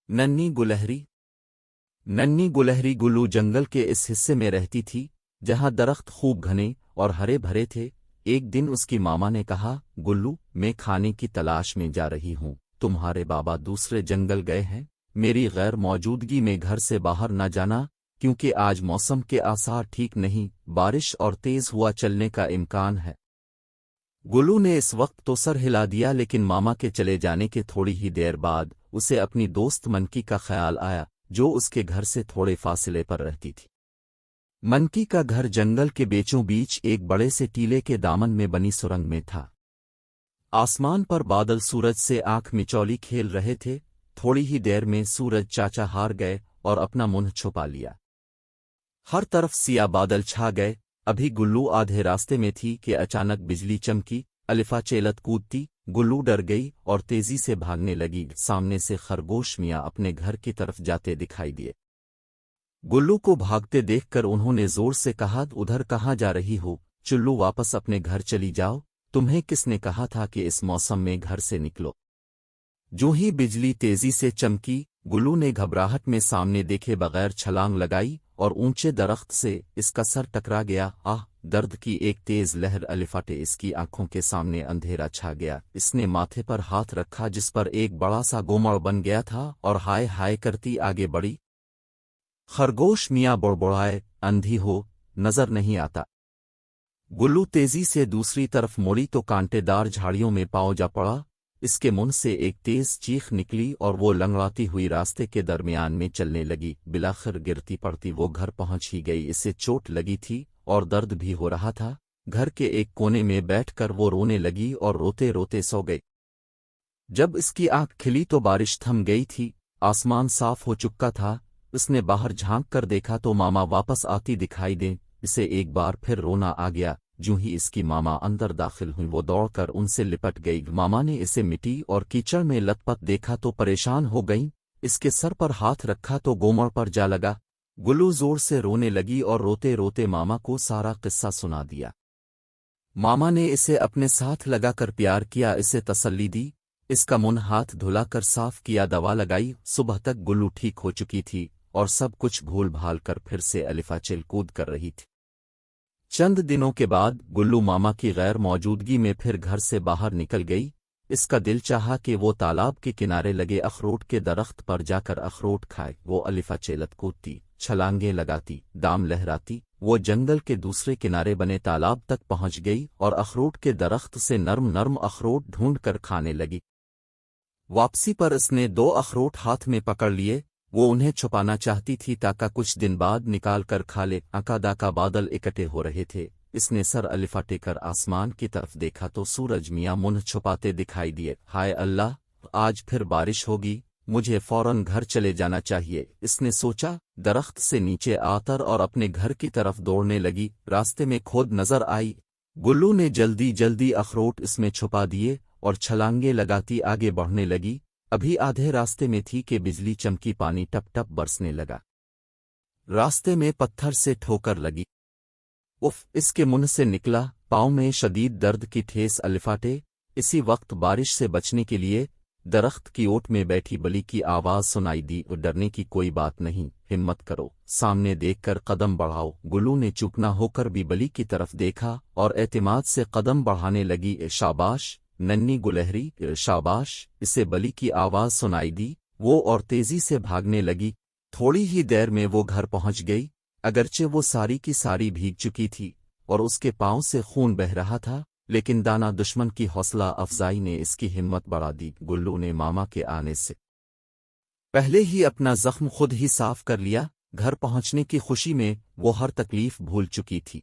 ننھی گلہری گلو جنگل کے اس حصے میں رہتی تھی جہاں درخت خوب گھنے اور ہرے بھرے تھے۔ ایک دن اس کی ماما نے کہا، گلو، میں کھانے کی تلاش میں جا رہی ہوں، تمہارے بابا دوسرے جنگل گئے ہیں، میری غیر موجودگی میں گھر سے باہر نہ جانا، کیونکہ آج موسم کے آثار ٹھیک نہیں، بارش اور تیز ہوا چلنے کا امکان ہے۔ گلو نے اس وقت تو سر ہلا دیا، لیکن ماما کے چلے جانے کے تھوڑی ہی دیر بعد اسے اپنی دوست منکی کا خیال آیا، جو اس کے گھر سے تھوڑے فاصلے پر رہتی تھی۔ منکی کا گھر جنگل کے بیچوں بیچ ایک بڑے سے ٹیلے کے دامن میں بنی سرنگ میں تھا۔ آسمان پر بادل سورج سے آنکھ مچولی کھیل رہے تھے۔ تھوڑی ہی دیر میں سورج چاچا ہار گئے اور اپنا منہ چھپا لیا۔ ہر طرف سیاہ بادل چھا گئے۔ ابھی گلو آدھے راستے میں تھی کہ اچانک بجلی چمکی، الفا چیلت کودتی۔ گلو ڈر گئی اور تیزی سے بھاگنے لگی۔ سامنے سے خرگوش میاں اپنے گھر کی طرف جاتے دکھائی دیے۔ گلو کو بھاگتے دیکھ کر انہوں نے زور سے کہا، ادھر کہاں جا رہی ہو؟ چلو واپس اپنے گھر چلی جاؤ، تمہیں کس نے کہا تھا کہ اس موسم میں گھر سے نکلو؟ جو ہی بجلی تیزی سے چمکی، گلو نے گھبراہٹ میں سامنے دیکھے بغیر چھلانگ لگائی اور اونچے درخت سے اس کا سر ٹکرا گیا۔ درد کی ایک تیز لہر الفاٹے اس کی آنکھوں کے سامنے اندھیرا چھا گیا۔ اس نے ماتھے پر ہاتھ رکھا جس پر ایک بڑا سا گومڑ بن گیا تھا اور ہائے ہائے کرتی آگے بڑھی۔ خرگوش میاں بڑبڑائے، اندھی ہو، نظر نہیں آتا؟ گلو تیزی سے دوسری طرف موڑی تو کانٹے دار جھاڑیوں میں پاؤں جا پڑا۔ اس کے منہ سے ایک تیز چیخ نکلی اور وہ لنگڑاتی ہوئی راستے کے درمیان میں چلنے لگی۔ بلاخر گرتی پڑتی وہ گھر پہنچ ہی گئی۔ اسے چوٹ لگی تھی اور درد بھی ہو رہا تھا۔ گھر کے ایک کونے میں بیٹھ کر وہ رونے لگی اور روتے روتے سو گئی۔ جب اس کی آنکھ کھلی تو بارش تھم گئی تھی، آسمان صاف ہو چکا تھا۔ اس نے باہر جھانک کر دیکھا تو ماما واپس آتی دکھائی دیں۔ اسے ایک بار پھر رونا آ گیا۔ جو ہی اس کی ماما اندر داخل ہوئی وہ دوڑ کر ان سے لپٹ گئی۔ ماما نے اسے مٹی اور کیچڑ میں لت پت دیکھا تو پریشان ہو گئیں۔ اس کے سر پر ہاتھ رکھا تو گومڑ پر جا لگا۔ گلو زور سے رونے لگی اور روتے روتے ماما کو سارا قصہ سنا دیا۔ ماما نے اسے اپنے ساتھ لگا کر پیار کیا، اسے تسلی دی، اس کا منہ ہاتھ دھلا کر صاف کیا، دوا لگائی۔ صبح تک گلو ٹھیک ہو چکی تھی اور سب کچھ بھول بھال کر پھر سے الفا چل کود کر رہی تھی۔ چند دنوں کے بعد گلو ماما کی غیر موجودگی میں پھر گھر سے باہر نکل گئی۔ اس کا دل چاہا کہ وہ تالاب کے کنارے لگے اخروٹ کے درخت پر جا کر اخروٹ کھائے۔ وہ الفا چیلت کودتی، چھلانگیں لگاتی، دام لہراتی۔ وہ جنگل کے دوسرے کنارے بنے تالاب تک پہنچ گئی اور اخروٹ کے درخت سے نرم نرم اخروٹ ڈھونڈ کر کھانے لگی۔ واپسی پر اس نے 2 اخروٹ ہاتھ میں پکڑ لیے۔ وہ انہیں چھپانا چاہتی تھی تاکہ کچھ دن بعد نکال کر کھا لے۔ اکا بادل اکٹھے ہو رہے تھے۔ اس نے سر الفا ٹے کر آسمان کی طرف دیکھا تو سورج میاں منہ چھپاتے دکھائی دیے۔ ہائے اللہ، آج پھر بارش ہوگی، مجھے فوراً گھر چلے جانا چاہیے، اس نے سوچا۔ درخت سے نیچے آتر اور اپنے گھر کی طرف دوڑنے لگی۔ راستے میں کھود نظر آئی۔ گلو نے جلدی جلدی اخروٹ اس میں چھپا دیے اور چھلانگیں لگاتی آگے بڑھنے لگی۔ ابھی آدھے راستے میں تھی کہ بجلی چمکی، پانی ٹپ ٹپ برسنے لگا۔ راستے میں پتھر سے ٹھوکر لگی۔ اف، اس کے منہ سے نکلا۔ پاؤں میں شدید درد کی ٹھیس الفاٹے۔ اسی وقت بارش سے بچنے کے لیے درخت کی اوٹ میں بیٹھی بلی کی آواز سنائی دی، اور ڈرنے کی کوئی بات نہیں، ہمت کرو، سامنے دیکھ کر قدم بڑھاؤ۔ گلو نے چپ نہ ہو کر بھی بلی کی طرف دیکھا اور اعتماد سے قدم بڑھانے لگی۔ شاباش ننھی گلہری، شاباش، اسے بلی کی آواز سنائی دی۔ وہ اور تیزی سے بھاگنے لگی۔ تھوڑی ہی دیر میں وہ گھر پہنچ گئی، اگرچہ وہ ساری کی ساری بھیگ چکی تھی اور اس کے پاؤں سے خون بہہ رہا تھا، لیکن دانا دشمن کی حوصلہ افزائی نے اس کی ہمت بڑھا دی۔ گلو نے ماما کے آنے سے پہلے ہی اپنا زخم خود ہی صاف کر لیا۔ گھر پہنچنے کی خوشی میں وہ ہر تکلیف بھول چکی تھی۔